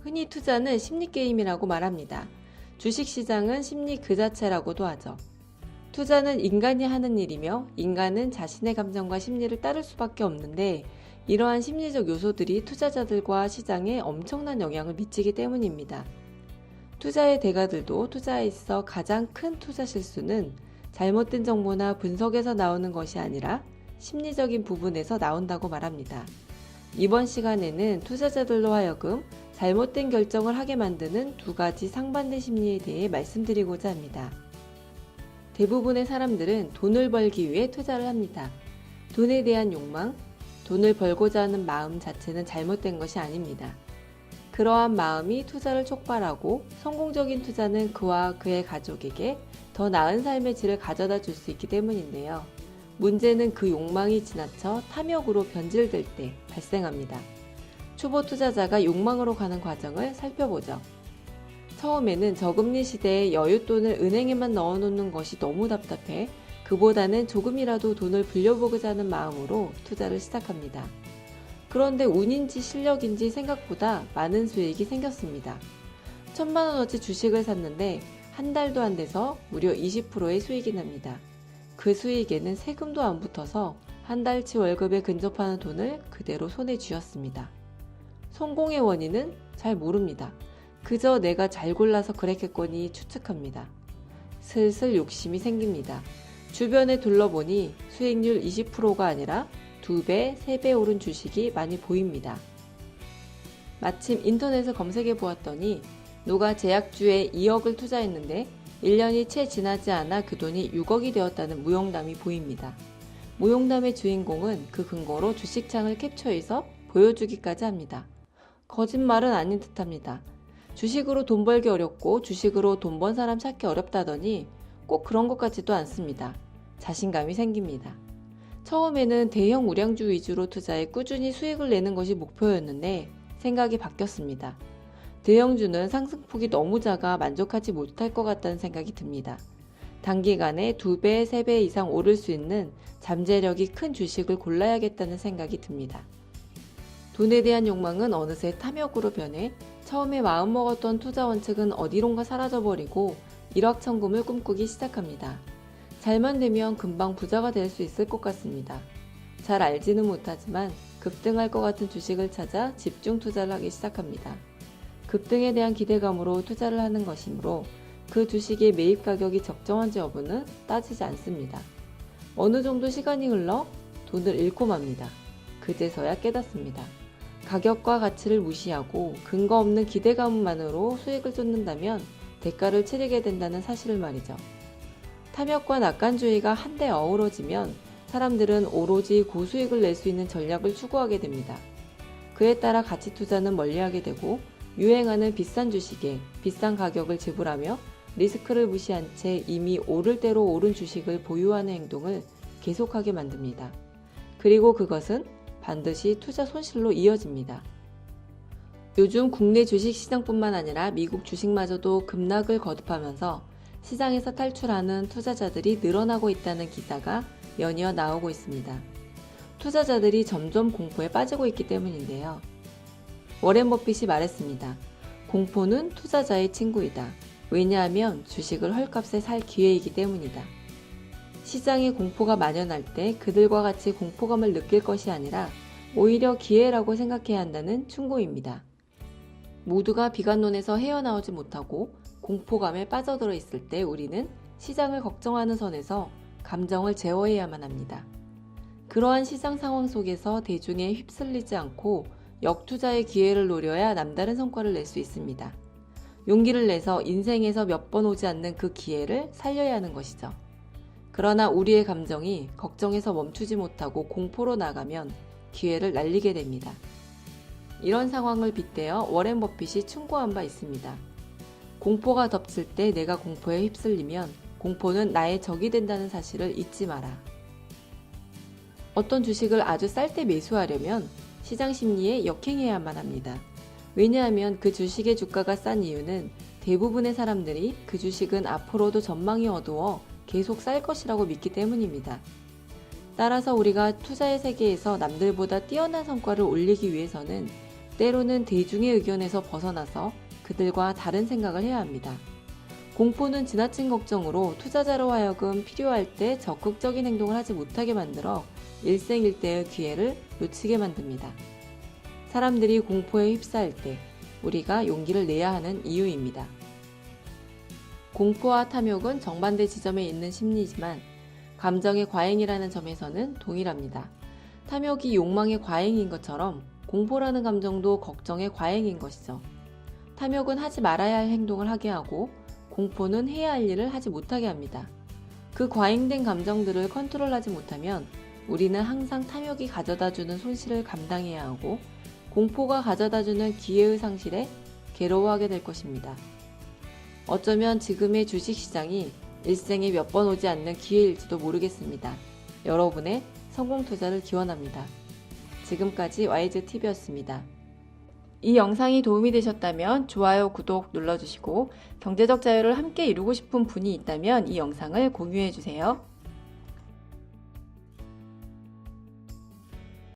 흔히 투자는 심리게임이라고 말합니다. 주식시장은 심리 그 자체라고도 하죠. 투자는 인간이 하는 일이며 인간은 자신의 감정과 심리를 따를 수밖에 없는데 이러한 심리적 요소들이 투자자들과 시장에 엄청난 영향을 미치기 때문입니다. 투자의 대가들도 투자에 있어 가장 큰 투자 실수는 잘못된 정보나 분석에서 나오는 것이 아니라 심리적인 부분에서 나온다고 말합니다. 이번 시간에는 투자자들로 하여금 잘못된 결정을 하게 만드는 두 가지 상반된 심리에 대해 말씀드리고자 합니다. 대부분의 사람들은 돈을 벌기 위해 투자를 합니다. 돈에 대한 욕망, 돈을 벌고자 하는 마음 자체는 잘못된 것이 아닙니다. 그러한 마음이 투자를 촉발하고 성공적인 투자는 그와 그의 가족에게 더 나은 삶의 질을 가져다 줄 수 있기 때문인데요. 문제는 그 욕망이 지나쳐 탐욕으로 변질될 때 발생합니다. 초보 투자자가 욕망으로 가는 과정을 살펴보죠. 처음에는 저금리 시대에 여윳돈을 은행에만 넣어놓는 것이 너무 답답해 그보다는 조금이라도 돈을 불려보고자 하는 마음으로 투자를 시작합니다. 그런데 운인지 실력인지 생각보다 많은 수익이 생겼습니다. 1,000만원어치 주식을 샀는데 한 달도 안 돼서 무려 20%의 수익이 납니다. 그 수익에는 세금도 안 붙어서 한 달치 월급에 근접하는 돈을 그대로 손에 쥐었습니다. 성공의 원인은 잘 모릅니다. 그저 내가 잘 골라서 그랬겠거니 추측합니다. 슬슬 욕심이 생깁니다. 주변에 둘러보니 수익률 20%가 아니라 2배, 3배 오른 주식이 많이 보입니다. 마침 인터넷을 검색해 보았더니 누가 제약주에 2억을 투자했는데 1년이 채 지나지 않아 그 돈이 6억이 되었다는 무용담이 보입니다. 무용담의 주인공은 그 근거로 주식창을 캡처해서 보여주기까지 합니다. 거짓말은 아닌 듯합니다. 주식으로 돈 벌기 어렵고 주식으로 돈 번 사람 찾기 어렵다더니 꼭 그런 것 같지도 않습니다. 자신감이 생깁니다. 처음에는 대형 우량주 위주로 투자해 꾸준히 수익을 내는 것이 목표였는데 생각이 바뀌었습니다. 대형주는 상승폭이 너무 작아 만족하지 못할 것 같다는 생각이 듭니다. 단기간에 2배, 3배 이상 오를 수 있는 잠재력이 큰 주식을 골라야겠다는 생각이 듭니다. 돈에 대한 욕망은 어느새 탐욕으로 변해 처음에 마음먹었던 투자 원칙은 어디론가 사라져버리고 일확천금을 꿈꾸기 시작합니다. 잘만 되면 금방 부자가 될 수 있을 것 같습니다. 잘 알지는 못하지만 급등할 것 같은 주식을 찾아 집중 투자를 하기 시작합니다. 급등에 대한 기대감으로 투자를 하는 것이므로 그 주식의 매입 가격이 적정한지 여부는 따지지 않습니다. 어느 정도 시간이 흘러 돈을 잃고 맙니다. 그제서야 깨닫습니다. 가격과 가치를 무시하고 근거 없는 기대감만으로 수익을 쫓는다면 대가를 치르게 된다는 사실을 말이죠. 탐욕과 낙관주의가 한데 어우러지면 사람들은 오로지 고수익을 낼 수 있는 전략을 추구하게 됩니다. 그에 따라 가치 투자는 멀리하게 되고 유행하는 비싼 주식에 비싼 가격을 지불하며 리스크를 무시한 채 이미 오를 대로 오른 주식을 보유하는 행동을 계속하게 만듭니다. 그리고 그것은 반드시 투자 손실로 이어집니다. 요즘 국내 주식시장뿐만 아니라 미국 주식마저도 급락을 거듭하면서 시장에서 탈출하는 투자자들이 늘어나고 있다는 기사가 연이어 나오고 있습니다. 투자자들이 점점 공포에 빠지고 있기 때문인데요. 워렌 버핏이 말했습니다. 공포는 투자자의 친구이다. 왜냐하면 주식을 헐값에 살 기회이기 때문이다. 시장에 공포가 만연할 때 그들과 같이 공포감을 느낄 것이 아니라 오히려 기회라고 생각해야 한다는 충고입니다. 모두가 비관론에서 헤어나오지 못하고 공포감에 빠져들어 있을 때 우리는 시장을 걱정하는 선에서 감정을 제어해야만 합니다. 그러한 시장 상황 속에서 대중에 휩쓸리지 않고 역투자의 기회를 노려야 남다른 성과를 낼 수 있습니다. 용기를 내서 인생에서 몇 번 오지 않는 그 기회를 살려야 하는 것이죠. 그러나 우리의 감정이 걱정에서 멈추지 못하고 공포로 나가면 기회를 날리게 됩니다. 이런 상황을 빗대어 워렌 버핏이 충고한 바 있습니다. 공포가 덮칠 때 내가 공포에 휩쓸리면 공포는 나의 적이 된다는 사실을 잊지 마라. 어떤 주식을 아주 쌀 때 매수하려면 시장 심리에 역행해야만 합니다. 왜냐하면 그 주식의 주가가 싼 이유는 대부분의 사람들이 그 주식은 앞으로도 전망이 어두워 계속 쌀 것이라고 믿기 때문입니다. 따라서 우리가 투자의 세계에서 남들보다 뛰어난 성과를 올리기 위해서는 때로는 대중의 의견에서 벗어나서 그들과 다른 생각을 해야 합니다. 공포는 지나친 걱정으로 투자자로 하여금 필요할 때 적극적인 행동을 하지 못하게 만들어 일생일대의 기회를 놓치게 만듭니다. 사람들이 공포에 휩싸일 때 우리가 용기를 내야 하는 이유입니다. 공포와 탐욕은 정반대 지점에 있는 심리지만 감정의 과잉이라는 점에서는 동일합니다. 탐욕이 욕망의 과잉인 것처럼 공포라는 감정도 걱정의 과잉인 것이죠. 탐욕은 하지 말아야 할 행동을 하게 하고 공포는 해야 할 일을 하지 못하게 합니다. 그 과잉된 감정들을 컨트롤하지 못하면 우리는 항상 탐욕이 가져다주는 손실을 감당해야 하고 공포가 가져다주는 기회의 상실에 괴로워하게 될 것입니다. 어쩌면 지금의 주식시장이 일생에 몇 번 오지 않는 기회일지도 모르겠습니다. 여러분의 성공 투자를 기원합니다. 지금까지 YGTV였습니다. 이 영상이 도움이 되셨다면 좋아요, 구독 눌러주시고 경제적 자유를 함께 이루고 싶은 분이 있다면 이 영상을 공유해주세요.